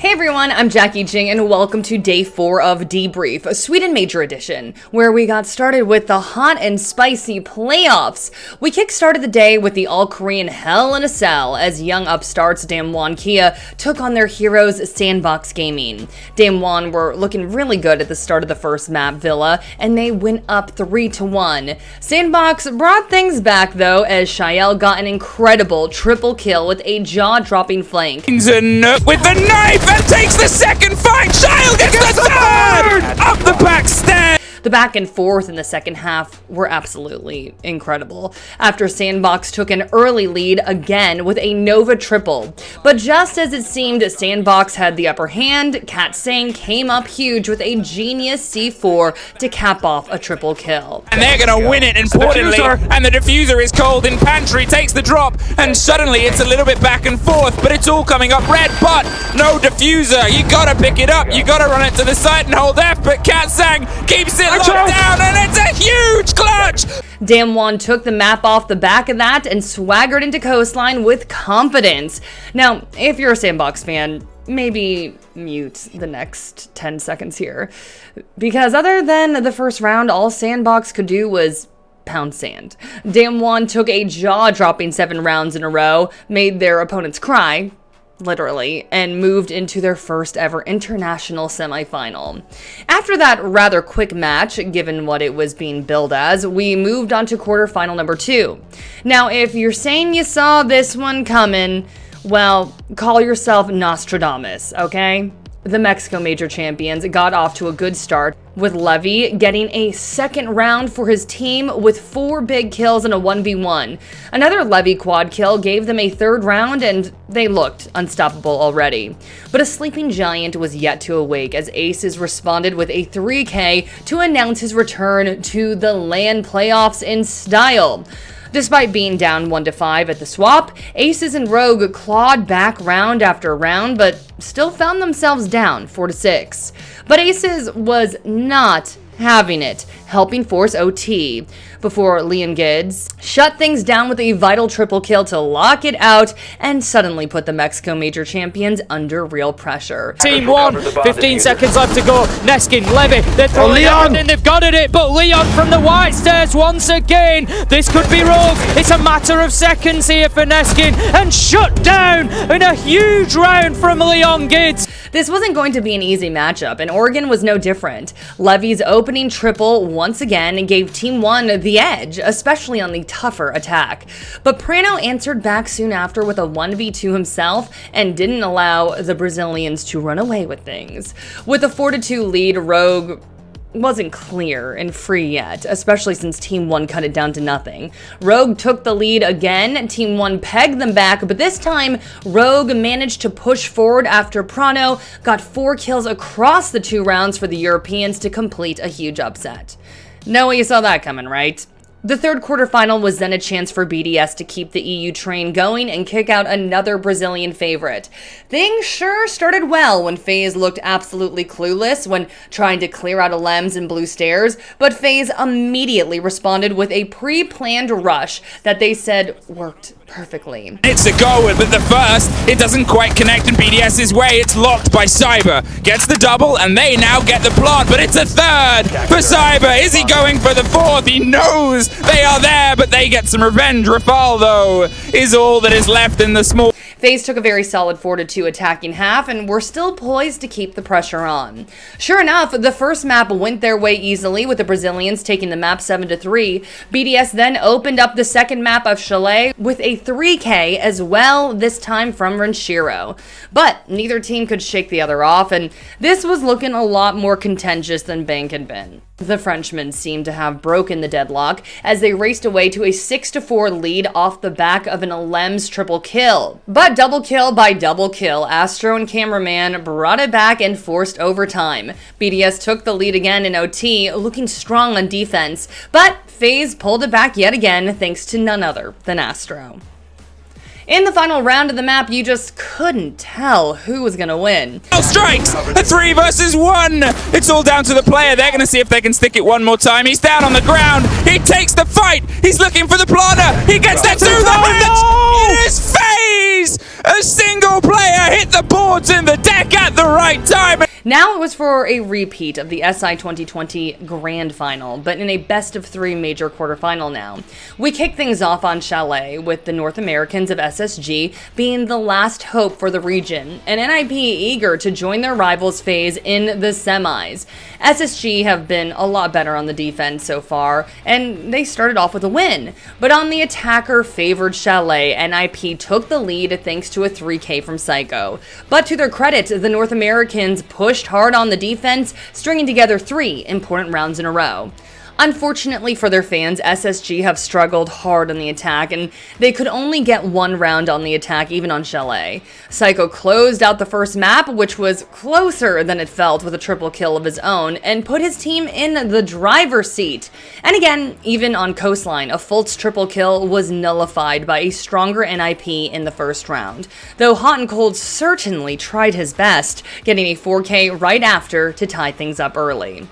Hey everyone, I'm Jacki Jing and welcome to day 4 of Debrief, a Sweden Major Edition, where we got started with the hot and spicy playoffs. We kick-started the day with the all-Korean Hell in a Cell as young upstarts Juan Kia took on their heroes Sandbox Gaming. Juan were looking really good at the start of the first map, Villa, and they went up 3-1. Sandbox brought things back though as Shikhar got an incredible triple kill with a jaw-dropping flank. With the knife! And takes the second fight! Shikhar gets the third! Up the backstairs! The back and forth in the second half were absolutely incredible, after Sandbox took an early lead again with a Nova triple. But just as it seemed Sandbox had the upper hand, KatSang came up huge with a genius C4 to cap off a triple kill. And they're gonna win it importantly, and the diffuser is cold in pantry, takes the drop, and suddenly it's a little bit back and forth, but it's all coming up red, but no diffuser. You gotta pick it up, you gotta run it to the side and hold F, but KatSang keeps it locked down, and it's a huge clutch! Juan took the map off the back of that and swaggered into coastline with confidence. Now, if you're a Sandbox fan, maybe mute the next 10 seconds here, because other than the first round, all Sandbox could do was pound sand. Juan took a jaw-dropping 7 rounds in a row, made their opponents cry, literally, and moved into their first ever international semifinal. After that rather quick match, given what it was being billed as, we moved on to quarterfinal number 2. Now, if you're saying you saw this one coming, well, call yourself Nostradamus, okay? The Mexico Major Champions got off to a good start, with Levy getting a second round for his team with 4 big kills and a 1v1. Another Levy quad kill gave them a third round, and they looked unstoppable already. But a sleeping giant was yet to awake as Aces responded with a 3K to announce his return to the LAN playoffs in style. Despite being down 1-5 at the swap, Aces and Rogue clawed back round after round, but still found themselves down 4-6. But Aces was not having it, helping force OT, before Leon Gids shut things down with a vital triple kill to lock it out and suddenly put the Mexico Major Champions under real pressure. Team 1, 15 seconds left to go. Neskin, Levy, they're throwing everything they've got at it, but Leon from the white stairs once again. This could be Rogue. It's a matter of seconds here for Neskin, and shut down in a huge round from Leon Gids. This wasn't going to be an easy matchup, and Oregon was no different. Levy's opening triple once again gave Team 1 the edge, especially on the tougher attack. But Prano answered back soon after with a 1v2 himself and didn't allow the Brazilians to run away with things. With a 4-2 lead, Rogue wasn't clear and free yet, especially since Team 1 cut it down to nothing. Rogue took the lead again, Team 1 pegged them back, but this time Rogue managed to push forward after Prano got 4 kills across the 2 rounds for the Europeans to complete a huge upset. No way you saw that coming, right? The third quarterfinal was then a chance for BDS to keep the EU train going and kick out another Brazilian favorite. Things sure started well when FaZe looked absolutely clueless when trying to clear out a Lems and blue stairs, but FaZe immediately responded with a pre-planned rush that they said worked perfectly. It's a go, but the first, it doesn't quite connect in BDS's way. It's locked by Cyber. Gets the double, and they now get the plot, but it's a third for Cyber. Is he going for the fourth? He knows they are there, but they get some revenge. Rafal, though, is all that is left in the small. FaZe took a very solid 4-2 attacking half and were still poised to keep the pressure on. Sure enough, the first map went their way easily with the Brazilians taking the map 7-3. BDS then opened up the second map of Chalet with a 3K as well, this time from Renshiro. But neither team could shake the other off, and this was looking a lot more contentious than Bank had been. The Frenchmen seemed to have broken the deadlock as they raced away to a 6-4 lead off the back of an Lems triple kill. But double kill by double kill, Astro and Cameraman brought it back and forced overtime. BDS took the lead again in OT, looking strong on defense, but FaZe pulled it back yet again thanks to none other than Astro. In the final round of the map, you just couldn't tell who was gonna win. Strikes! A 3 versus 1! It's all down to the player. They're gonna see if they can stick it one more time. He's down on the ground. He takes the fight. He's looking for the planter. He gets that through the hatch. It is FaZe! A single player hit the the boards in the deck at the right time. Now it was for a repeat of the SI 2020 Grand Final, but in a best-of-3 major quarterfinal now. We kick things off on Chalet, with the North Americans of SSG being the last hope for the region, and NIP eager to join their rivals FaZe in the semis. SSG have been a lot better on the defense so far, and they started off with a win. But on the attacker-favored Chalet, NIP took the lead thanks to a 3K from Psycho. But to their credit, the North Americans pushed hard on the defense, stringing together 3 important rounds in a row. Unfortunately for their fans, SSG have struggled hard on the attack, and they could only get 1 round on the attack, even on Chalet. Psycho closed out the first map, which was closer than it felt, with a triple kill of his own, and put his team in the driver's seat. And again, even on Coastline, a Fultz triple kill was nullified by a stronger NIP in the first round, though Hot and Cold certainly tried his best, getting a 4K right after to tie things up early.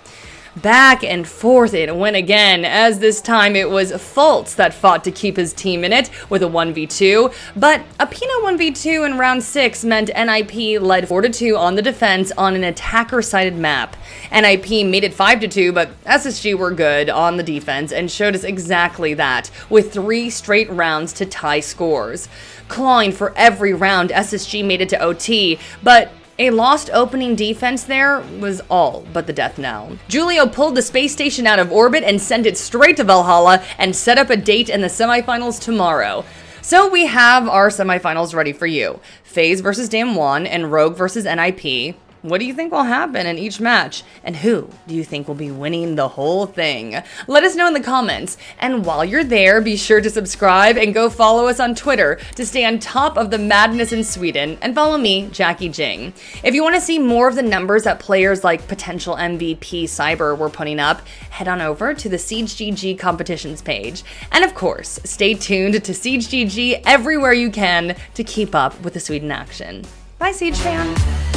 Back and forth it went again, as this time it was Fultz that fought to keep his team in it with a 1v2, but a Pina 1v2 in round 6 meant NIP led 4-2 on the defense on an attacker-sided map. NIP made it 5-2, but SSG were good on the defense and showed us exactly that, with 3 straight rounds to tie scores. Clawing for every round, SSG made it to OT, but a lost opening defense there was all but the death knell. Julio pulled the space station out of orbit and sent it straight to Valhalla and set up a date in the semifinals tomorrow. So we have our semifinals ready for you. FaZe versus Juan and Rogue versus NIP. What do you think will happen in each match? And who do you think will be winning the whole thing? Let us know in the comments. And while you're there, be sure to subscribe and go follow us on Twitter to stay on top of the madness in Sweden. And follow me, Jacki Jing. If you want to see more of the numbers that players like potential MVP Cyber were putting up, head on over to the SiegeGG competitions page. And of course, stay tuned to SiegeGG everywhere you can to keep up with the Sweden action. Bye, Siege fan!